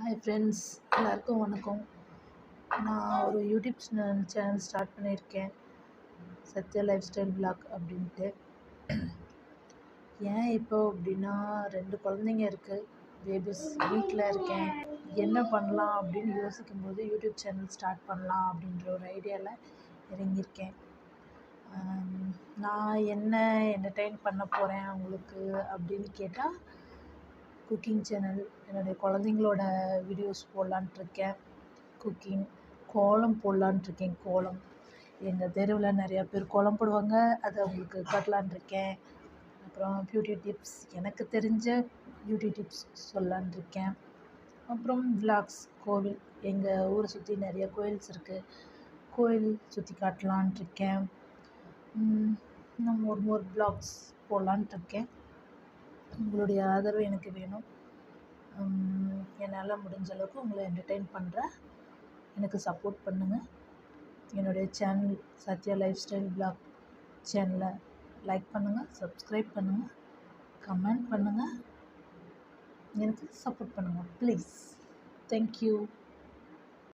Hi friends, எல்லாருக்கும் வணக்கம். நான் ஒரு யூடியூப் சேனல் ஸ்டார்ட் பண்ணியிருக்கேன், சத்யா லைஃப் ஸ்டைல் பிளாக் அப்படின்ட்டு. ஏன் இப்போ அப்படின்னா 2 குழந்தைங்க இருக்குது, பேபிஸ், வீட்டில் இருக்கேன். என்ன பண்ணலாம் அப்படின்னு யோசிக்கும்போது யூடியூப் சேனல் ஸ்டார்ட் பண்ணலாம் அப்படின்ற ஒரு ஐடியாவில் இறங்கியிருக்கேன். நான் என்ன என்டர்டெயின் பண்ண போகிறேன் அவங்களுக்கு அப்படின்னு கேட்டால், குக்கிங் சேனல், என்னுடைய குழந்தைங்களோட வீடியோஸ் போடலான்ட்ருக்கேன். குக்கிங், கோலம் போடலான்ட்ருக்கேன். கோலம், எங்கள் தெருவில் நிறையா பேர் கோலம் போடுவாங்க, அதை அவங்களுக்கு காட்டலான்ட்ருக்கேன். அப்புறம் பியூட்டி டிப்ஸ், எனக்கு தெரிஞ்ச பியூட்டி டிப்ஸ் சொல்லலான்ட்ருக்கேன். அப்புறம் விலாக்ஸ், கோவில், எங்கள் ஊரை சுற்றி நிறைய கோயில்ஸ் இருக்குது, கோயில் சுற்றி காட்டலான்ட்ருக்கேன். இன்னும் ஒரு விலாக்ஸ் போடலான்ட்ருக்கேன். உங்களுடைய ஆதரவு எனக்கு வேணும். என்னால் முடிஞ்ச அளவுக்கு உங்களை என்டர்டெயின் பண்ணுறேன். எனக்கு சப்போர்ட் பண்ணுங்கள். என்னுடைய channel Sathya lifestyle blog சேனலை லைக் பண்ணுங்கள், சப்ஸ்கிரைப் பண்ணுங்கள், கமெண்ட் பண்ணுங்கள், எனக்கு சப்போர்ட் பண்ணுங்கள் ப்ளீஸ். தேங்க்யூ.